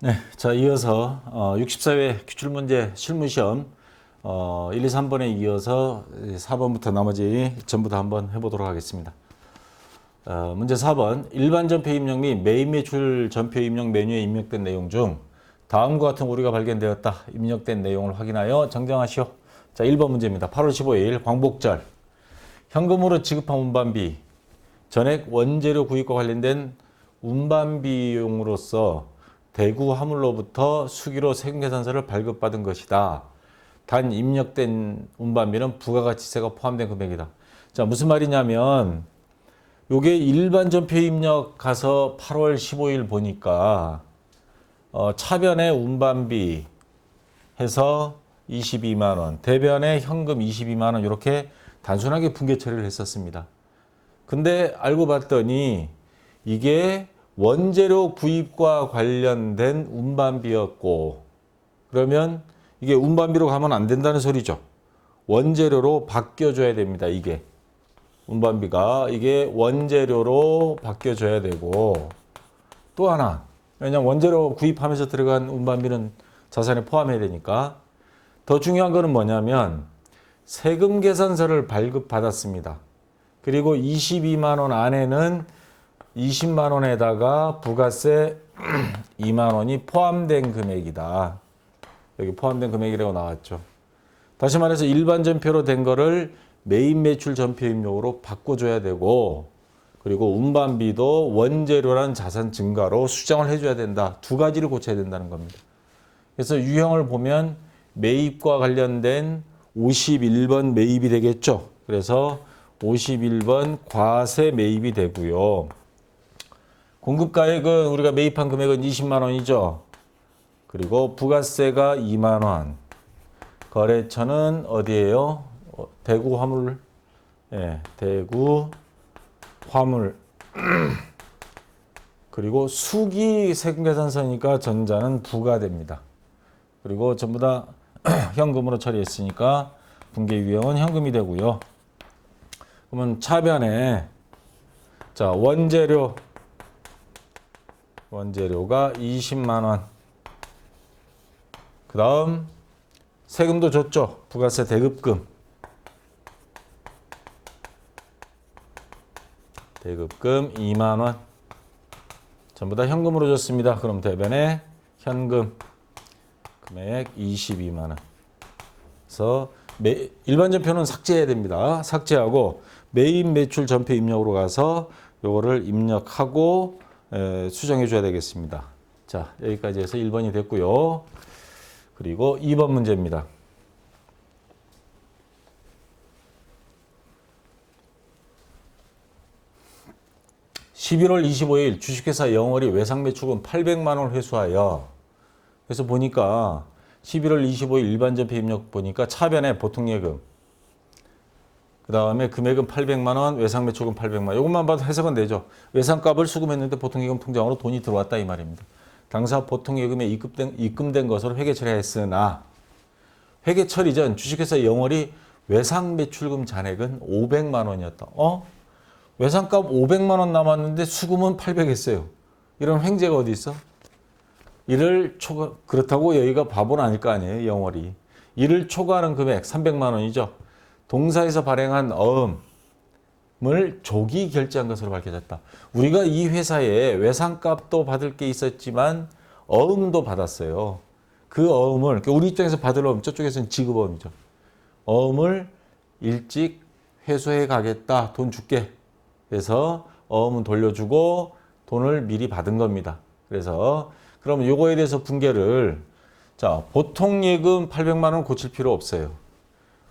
네, 자, 이어서 64회 기출문제 실무시험 1, 2, 3번에 이어서 4번부터 나머지 전부 다 한번 해보도록 하겠습니다. 문제 4번. 일반 전표 입력 및 매입 매출 전표 입력 메뉴에 입력된 내용 중 다음과 같은 오류가 발견되었다. 입력된 내용을 확인하여 정정하시오. 자, 1번 문제입니다. 8월 15일 광복절. 현금으로 지급한 운반비. 전액 원재료 구입과 관련된 운반비용으로서 대구 화물로부터 수기로 세금계산서를 발급받은 것이다. 단 입력된 운반비는 부가가치세가 포함된 금액이다. 자, 무슨 말이냐면 요게 일반 전표 입력 가서 8월 15일 보니까 차변에 운반비 해서 22만 원, 대변에 현금 22만 원 이렇게 단순하게 분계 처리를 했었습니다. 근데 알고 봤더니 이게 원재료 구입과 관련된 운반비였고, 그러면 이게 운반비로 가면 안 된다는 소리죠. 원재료로 바뀌어줘야 됩니다. 이게 운반비가 이게 원재료로 바뀌어줘야 되고, 또 하나, 왜냐면 원재료 구입하면서 들어간 운반비는 자산에 포함해야 되니까. 더 중요한 거는 뭐냐면 세금 계산서를 발급받았습니다. 그리고 22만 원 안에는 20만 원에다가 부가세 2만 원이 포함된 금액이다. 여기 포함된 금액이라고 나왔죠. 다시 말해서 일반 전표로 된 거를 매입 매출 전표 입력으로 바꿔줘야 되고, 그리고 운반비도 원재료란 자산 증가로 수정을 해줘야 된다. 두 가지를 고쳐야 된다는 겁니다. 그래서 유형을 보면 매입과 관련된 51번 매입이 되겠죠. 그래서 51번 과세 매입이 되고요. 공급가액은 우리가 매입한 금액은 20만 원이죠. 그리고 부가세가 2만 원. 거래처는 어디예요? 대구 화물. 예, 대구 화물. 그리고 수기 세금계산서니까 전자는 부가됩니다. 그리고 전부 다 현금으로 처리했으니까 분계 유형은 현금이 되고요. 그러면 차변에 자, 원재료가 20만 원. 그 다음 세금도 줬죠. 부가세 대급금. 대급금 2만 원. 전부 다 현금으로 줬습니다. 그럼 대변에 현금 금액 22만 원. 그래서 일반 전표는 삭제해야 됩니다. 삭제하고 매입 매출 전표 입력으로 가서 요거를 입력하고 수정해 줘야 되겠습니다. 자, 여기까지 해서 1번이 됐고요. 그리고 2번 문제입니다. (11월 25일) 주식회사 영월이 외상매출금 800만 원 회수하여, 그래서 보니까 11월 25일 일반 전표 입력 보니까 차변에 보통예금, 그 다음에 금액은 800만 원, 외상매출금 800만 원. 이것만 봐도 해석은 되죠. 외상값을 수금했는데 보통예금 통장으로 돈이 들어왔다 이 말입니다. 당사 보통예금에 입금된 것으로 회계 처리했으나 회계 처리 전 주식회사 영월이 외상매출금 잔액은 500만 원이었다. 외상값 500만 원 남았는데 수금은 800 했어요. 이런 횡재가 어디 있어? 그렇다고 여기가 바보는 아닐 거 아니에요. 영월이. 이를 초과하는 금액 300만 원이죠. 동사에서 발행한 어음을 조기 결제한 것으로 밝혀졌다. 우리가 이 회사에 외상값도 받을 게 있었지만 어음도 받았어요. 그 어음을, 우리 입장에서 받을 어음, 저쪽에서는 지급어음이죠. 어음을 일찍 회수해 가겠다. 돈 줄게. 그래서 어음은 돌려주고 돈을 미리 받은 겁니다. 그래서 그럼 요거에 대해서 분계를, 자, 보통 예금 800만 원 고칠 필요 없어요.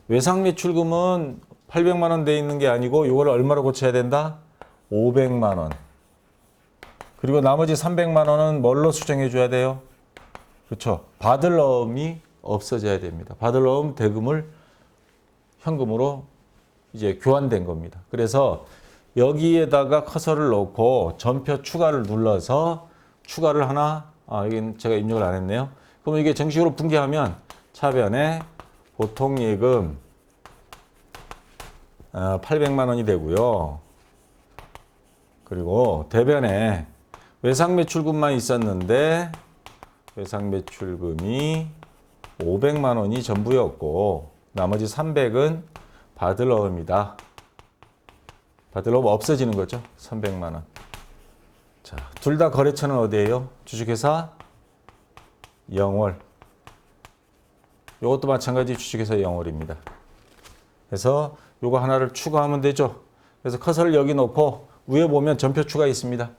외상매출금은 800만 원 돼 있는 게 아니고 요거를 얼마로 고쳐야 된다? 500만 원. 그리고 나머지 300만 원은 뭘로 수정해 줘야 돼요? 그렇죠. 받을 어음이 없어져야 됩니다. 받을 어음 대금을 현금으로 이제 교환된 겁니다. 그래서 여기에다가 커서를 놓고 전표 추가를 눌러서 추가를 하나, 여긴 제가 입력을 안 했네요. 그럼 이게 정식으로 분계하면 차변에 보통예금 800만 원이 되고요. 그리고 대변에 외상매출금만 있었는데 외상 매출금이 500만 원이 전부였고 나머지 300은 받을 어음이다. 받을 어음 없어지는 거죠. 300만 원. 자, 둘 다 거래처는 어디예요? 주식회사 영월. 이것도 마찬가지 주식회사 영월입니다. 그래서 요거 하나를 추가하면 되죠. 그래서 커서를 여기 놓고 위에 보면 전표 추가 있습니다.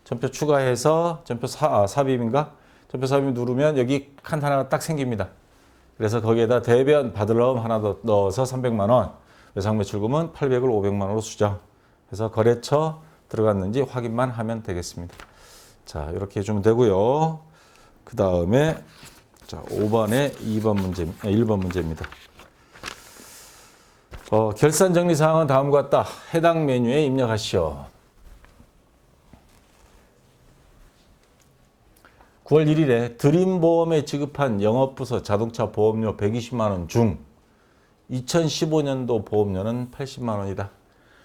전표 추가해서 전표 삽입인가? 전표 삽입 누르면 여기 칸 하나가 딱 생깁니다. 그래서 거기에다 대변 받을 어음 하나 더 넣어서 300만 원, 외상 매출금은 800을 500만 원으로 수정. 그래서 거래처 들어갔는지 확인만 하면 되겠습니다. 자, 이렇게 해주면 되고요. 그 다음에 자, 5번에 1번 문제입니다. 결산 정리 사항은 다음과 같다. 해당 메뉴에 입력하시오. 9월 1일에 드림보험에 지급한 영업부서 자동차 보험료 120만 원 중 2015년도 보험료는 80만 원이다.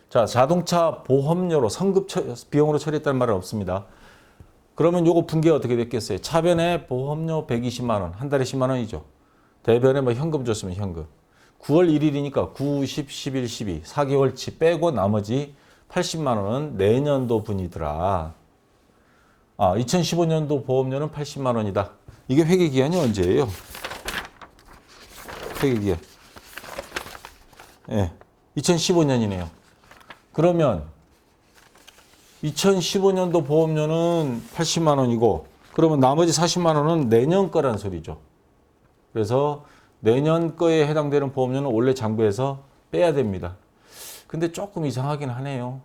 자, 자동차 보험료로 성급 비용으로 처리했다는 말은 없습니다. 그러면 요거 분기가 어떻게 됐겠어요? 차변에 보험료 120만 원, 한 달에 10만 원이죠. 대변에 뭐 현금 줬으면 현금. 9월 1일이니까 9, 10, 11, 12, 4개월치 빼고 나머지 80만 원은 내년도 분이더라. 2015년도 보험료는 80만 원이다. 이게 회계기한이 언제예요? 회계기한. 예, 2015년이네요. 그러면 2015년도 보험료는 80만 원이고 그러면 나머지 40만 원은 내년 거란 소리죠. 그래서 내년 거에 해당되는 보험료는 원래 장부에서 빼야 됩니다. 근데 조금 이상하긴 하네요.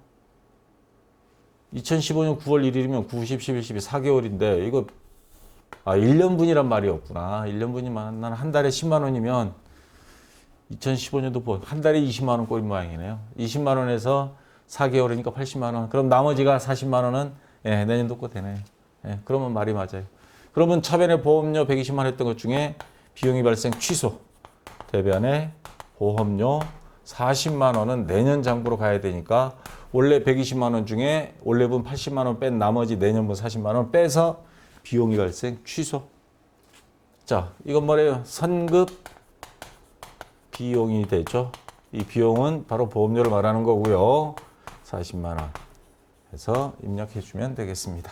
2015년 9월 1일이면 9, 10, 11, 12, 4개월인데 이거 1년분이란 말이 없구나. 1년분이면 난 한 달에 10만 원이면 2015년도 보험 한 달에 20만 원 꼴 모양이네요. 20만 원에서 4개월이니까 80만 원. 그럼 나머지가 40만 원은 내년도 거 되네. 그러면 말이 맞아요. 그러면 차변에 보험료 120만 원 했던 것 중에 비용이 발생 취소. 대변에 보험료 40만 원은 내년 장부로 가야 되니까 원래 120만 원 중에 원래분 80만 원 뺀 나머지 내년분 40만 원 빼서 비용이 발생 취소. 자, 이건 뭐래요? 선급 비용이 되죠. 이 비용은 바로 보험료를 말하는 거고요. 40만 원 해서 입력해 주면 되겠습니다.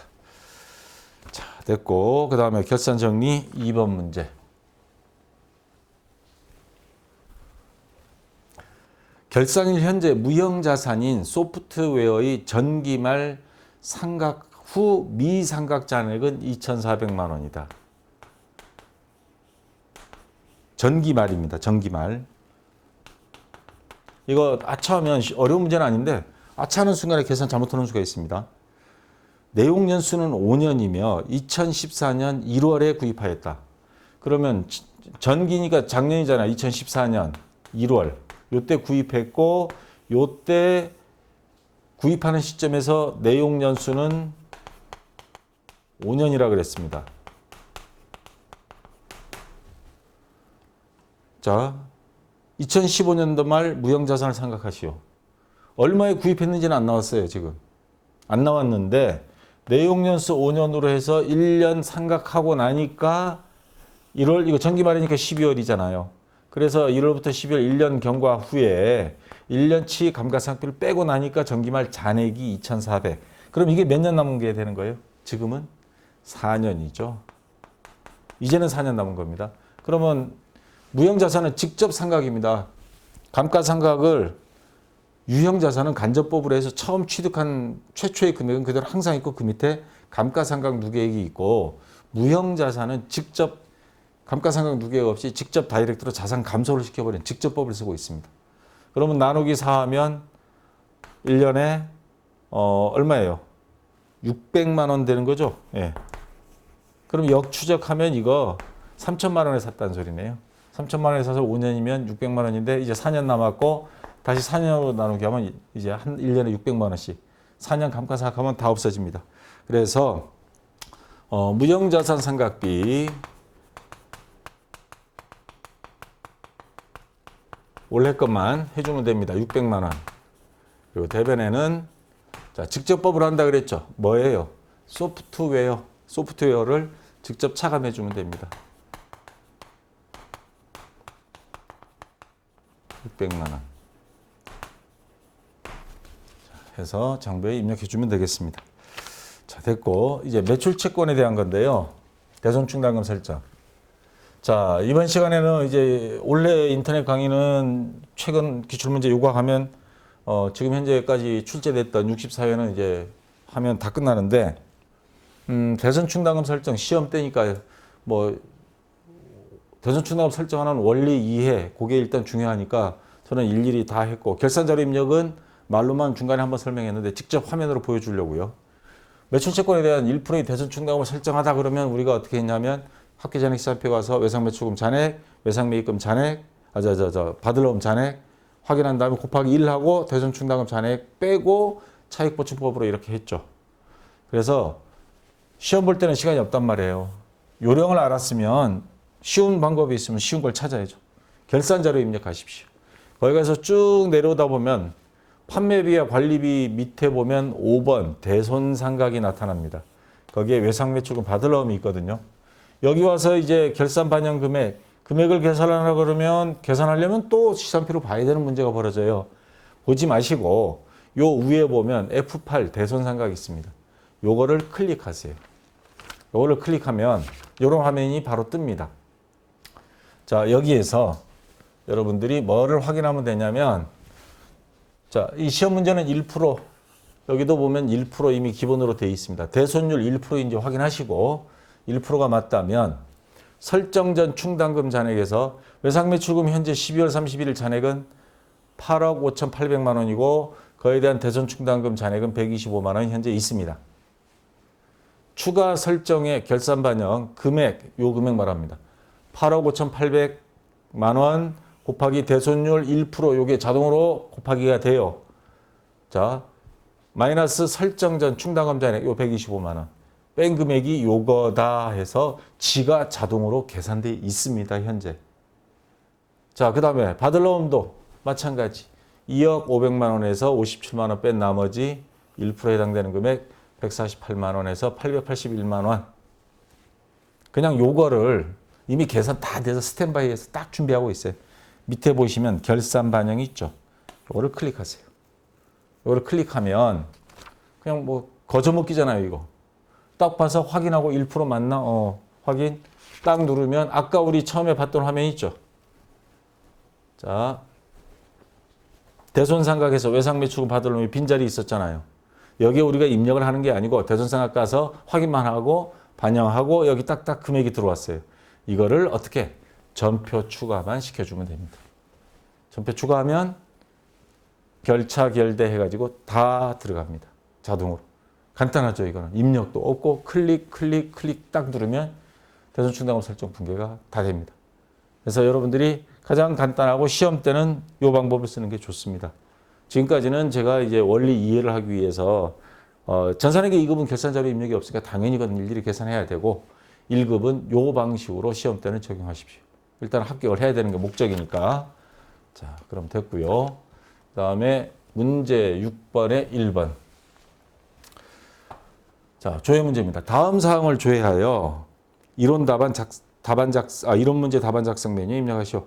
자, 됐고 그 다음에 결산 정리 2번 문제. 결산일 현재 무형자산인 소프트웨어의 전기말 상각 후 미상각 잔액은 2,400만 원이다. 전기말입니다. 전기말. 이거 아차하면 어려운 문제는 아닌데 아차하는 순간에 계산 잘못하는 수가 있습니다. 내용 연수는 5년이며 2014년 1월에 구입하였다. 그러면 전기니까 작년이잖아. 2014년 1월. 요때 구입했고 요때 구입하는 시점에서 내용 연수는 5년이라 그랬습니다. 자, 2015년도 말 무형자산을 생각하시오. 얼마에 구입했는지는 안 나왔어요, 지금. 안 나왔는데 내용연수 5년으로 해서 1년 상각하고 나니까 1월, 이거 전기말이니까 12월이잖아요. 그래서 1월부터 12월 1년 경과 후에 1년치 감가상각비를 빼고 나니까 전기말 잔액이 2,400. 그럼 이게 몇 년 남은 게 되는 거예요? 지금은 4년이죠. 이제는 4년 남은 겁니다. 그러면 무형자산은 직접 상각입니다. 감가상각을 유형자산은 간접법으로 해서 처음 취득한 최초의 금액은 그대로 항상 있고 그 밑에 감가상각 누계액이 있고 무형자산은 직접 감가상각 누계액 없이 직접 다이렉트로 자산 감소를 시켜버린 직접법을 쓰고 있습니다. 그러면 나누기 4하면 1년에 얼마예요? 600만 원 되는 거죠? 예. 그럼 역추적하면 이거 3천만 원에 샀다는 소리네요. 3천만 원에 사서 5년이면 600만 원인데 이제 4년 남았고 다시 4년으로 나누게 하면 이제 한 1년에 600만 원씩 4년 감가상각하면 다 없어집니다. 그래서 무형자산 상각비 올해 것만 해주면 됩니다. 600만 원. 그리고 대변에는 자, 직접법을 한다 그랬죠. 뭐예요? 소프트웨어를 직접 차감해 주면 됩니다. 600만 원. 해서 장부에 입력해 주면 되겠습니다. 자, 됐고 이제 매출 채권에 대한 건데요. 대손 충당금 설정. 자, 이번 시간에는 이제 원래 인터넷 강의는 최근 기출문제 요구하면 지금 현재까지 출제됐던 64회는 이제 하면 다 끝나는데 대손 충당금 설정 시험 때니까 뭐 대손 충당금 설정하는 원리 이해 그게 일단 중요하니까 저는 일일이 다 했고 결산자료 입력은 말로만 중간에 한번 설명했는데 직접 화면으로 보여주려고요. 매출채권에 대한 1%의 대손 충당금을 설정하다 그러면 우리가 어떻게 했냐면 합계 잔액 시산표에 가서 외상매출금 잔액, 외상매입금 잔액, 받을러움 잔액 확인한 다음에 곱하기 1하고 대손 충당금 잔액 빼고 차익보충법으로 이렇게 했죠. 그래서 시험 볼 때는 시간이 없단 말이에요. 요령을 알았으면 쉬운 방법이 있으면 쉬운 걸 찾아야죠. 결산자료 입력하십시오. 거기 가서 쭉 내려오다 보면 판매비와 관리비 밑에 보면 5번 대손상각이 나타납니다. 거기에 외상매출금 받을러움이 있거든요. 여기 와서 이제 결산 반영 금액을 계산하라 그러면 계산하려면 또 시산표로 봐야 되는 문제가 벌어져요. 보지 마시고 요 위에 보면 F8 대손상각이 있습니다. 요거를 클릭하세요. 요거를 클릭하면 요런 화면이 바로 뜹니다. 자, 여기에서 여러분들이 뭐를 확인하면 되냐면 자, 이 시험 문제는 1%, 여기도 보면 1% 이미 기본으로 되어 있습니다. 대손율 1%인지 확인하시고 1%가 맞다면 설정 전 충당금 잔액에서 외상매출금 현재 12월 31일 잔액은 8억 5,800만 원이고 그에 대한 대손 충당금 잔액은 125만 원 현재 있습니다. 추가 설정의 결산 반영 금액, 요 금액 말합니다. 8억 5,800만 원 곱하기 대손율 1% 요게 자동으로 곱하기가 돼요. 자, 마이너스 설정 전 충당금 잔액 요 125만 원. 뺀 금액이 요거다 해서 지가 자동으로 계산돼 있습니다, 현재. 자, 그다음에 받을러움도 마찬가지. 2억 500만 원에서 57만 원 뺀 나머지 1%에 해당되는 금액 148만 원에서 881만 원. 그냥 요거를 이미 계산 다 돼서 스탠바이에서 딱 준비하고 있어요. 밑에 보시면 결산 반영이 있죠. 요거를 클릭하세요. 요거를 클릭하면 그냥 뭐 거저먹기잖아요, 이거. 딱 봐서 확인하고 1% 맞나? 확인. 딱 누르면 아까 우리 처음에 봤던 화면 있죠. 자, 대손상각에서 외상매출금 받을러움이 빈자리 있었잖아요. 여기에 우리가 입력을 하는 게 아니고 대손상각 가서 확인만 하고 반영하고 여기 딱딱 금액이 들어왔어요. 이거를 어떻게? 전표 추가만 시켜주면 됩니다. 전표 추가하면 결차 결대 해가지고 다 들어갑니다. 자동으로. 간단하죠, 이거는. 입력도 없고 클릭 딱 누르면 대손 충당금 설정 붕괴가 다 됩니다. 그래서 여러분들이 가장 간단하고 시험 때는 이 방법을 쓰는 게 좋습니다. 지금까지는 제가 이제 원리 이해를 하기 위해서 전산회계 2급은 결산자료 입력이 없으니까 당연히 이건 일일이 계산해야 되고 1급은 이 방식으로 시험 때는 적용하십시오. 일단 합격을 해야 되는 게 목적이니까. 자, 그럼 됐고요. 그 다음에 문제 6번에 1번. 자, 조회 문제입니다. 다음 사항을 조회하여 이론 문제 답안 작성 메뉴에 입력하시오.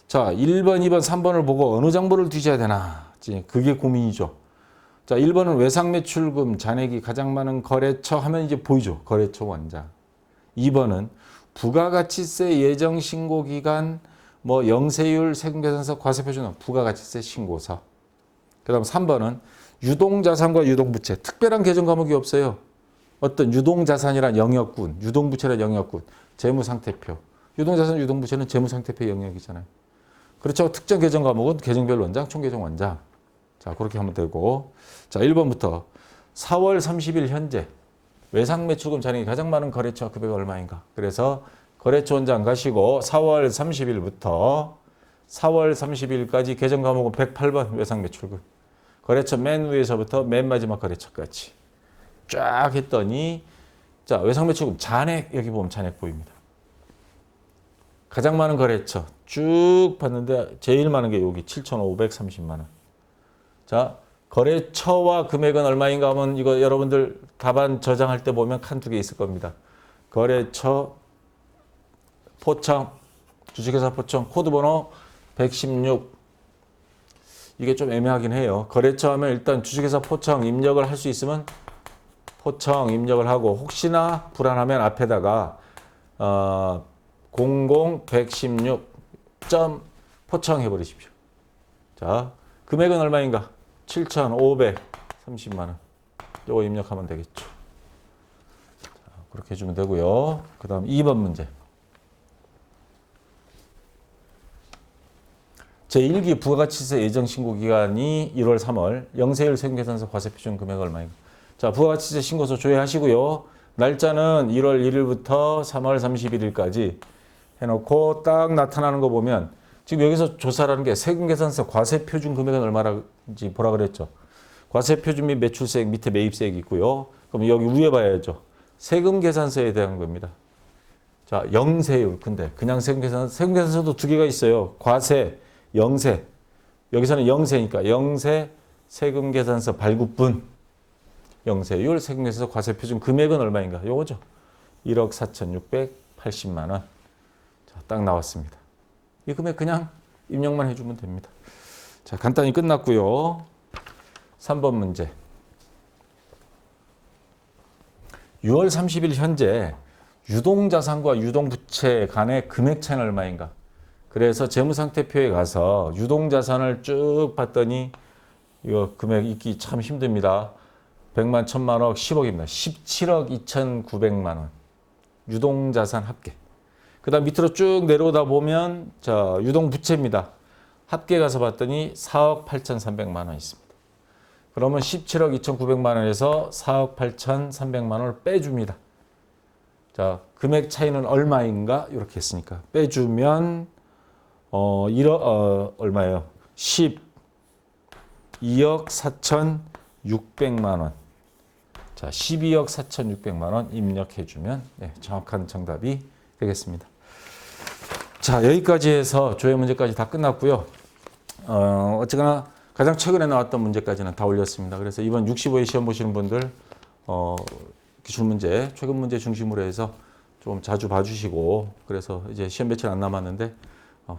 자, 1번, 2번, 3번을 보고 어느 장부를 뒤져야 되나? 그게 고민이죠. 자, 1번은 외상매출금 잔액이 가장 많은 거래처 하면 이제 보이죠. 거래처 원장. 2번은 부가가치세 예정 신고 기간, 뭐 영세율, 세금계산서, 과세표준, 부가가치세 신고서. 그다음 3번은 유동자산과 유동부채. 특별한 계정 과목이 없어요. 어떤 유동자산이란 영역군, 유동부채란 영역군, 재무상태표. 유동자산, 유동부채는 재무상태표 영역이잖아요. 그렇죠. 특정 계정 과목은 계정별 원장, 총계정 원장. 자, 그렇게 하면 되고. 자, 1번부터 4월 30일 현재 외상매출금 잔액이 가장 많은 거래처 금액이 얼마인가. 그래서 거래처 원장 가시고 4월 30일부터 4월 30일까지 계정 과목은 108번 외상매출금. 거래처 맨 위에서부터 맨 마지막 거래처까지 쫙 했더니 자, 외상매출금 잔액 여기 보면 잔액 보입니다. 가장 많은 거래처 쭉 봤는데 제일 많은 게 여기 7,530만 원. 자, 거래처와 금액은 얼마인가 하면 이거 여러분들 답안 저장할 때 보면 칸 두 개 있을 겁니다. 거래처 포청, 주식회사 포청, 코드번호 116. 이게 좀 애매하긴 해요. 거래처 하면 일단 주식회사 포청 입력을 할 수 있으면 포청 입력을 하고, 혹시나 불안하면 앞에다가 00116. 포청 해버리십시오. 자, 금액은 얼마인가? 7,530만 원. 요거 입력하면 되겠죠. 자, 그렇게 해주면 되고요. 그 다음 2번 문제. 제1기 부가가치세 예정신고 기간이 1월 3월, 영세율 세금계산서 과세표준 금액 얼마인가? 자, 부가가치세 신고서 조회하시고요. 날짜는 1월 1일부터 3월 31일까지 해놓고 딱 나타나는 거 보면, 지금 여기서 조사라는 게 세금계산서 과세표준 금액은 얼마인지 보라 그랬죠. 과세표준 및 매출세액 밑에 매입세액이 있고요. 그럼 여기 위에 봐야죠. 세금계산서에 대한 겁니다. 자, 영세율. 근데 그냥 세금계산서도 두 개가 있어요. 과세, 영세. 여기서는 영세니까 영세 세금계산서 발급분, 영세율 세금계산서 과세표준 금액은 얼마인가? 요거죠. 1억 4,680만 원. 자, 딱 나왔습니다. 이 금액 그냥 입력만 해주면 됩니다. 자, 간단히 끝났고요. 3번 문제. 6월 30일 현재 유동자산과 유동부채 간의 금액 차이는 얼마인가? 그래서 재무상태표에 가서 유동자산을 쭉 봤더니 이거 금액 읽기 참 힘듭니다. 100만, 1000만억, 10억입니다. 17억 2,900만 원. 유동자산 합계. 그 다음 밑으로 쭉 내려오다 보면 자, 유동부채입니다. 합계 가서 봤더니 4억 8,300만 원 있습니다. 그러면 17억 2,900만 원에서 4억 8,300만 원을 빼줍니다. 자, 금액 차이는 얼마인가? 이렇게 했으니까 빼주면 얼마예요? 12억 4,600만 원. 자, 12억 4,600만 원 입력해주면 네, 정확한 정답이 되겠습니다. 자, 여기까지 해서 조회 문제까지 다 끝났고요. 어쨌거나 가장 최근에 나왔던 문제까지는 다 올렸습니다. 그래서 이번 65회 시험 보시는 분들 기출문제, 최근 문제 중심으로 해서 좀 자주 봐주시고, 그래서 이제 시험 며칠 안 남았는데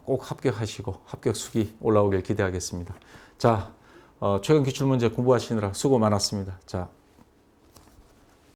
꼭 합격하시고 합격 수기 올라오길 기대하겠습니다. 자, 최근 기출문제 공부하시느라 수고 많았습니다. 자,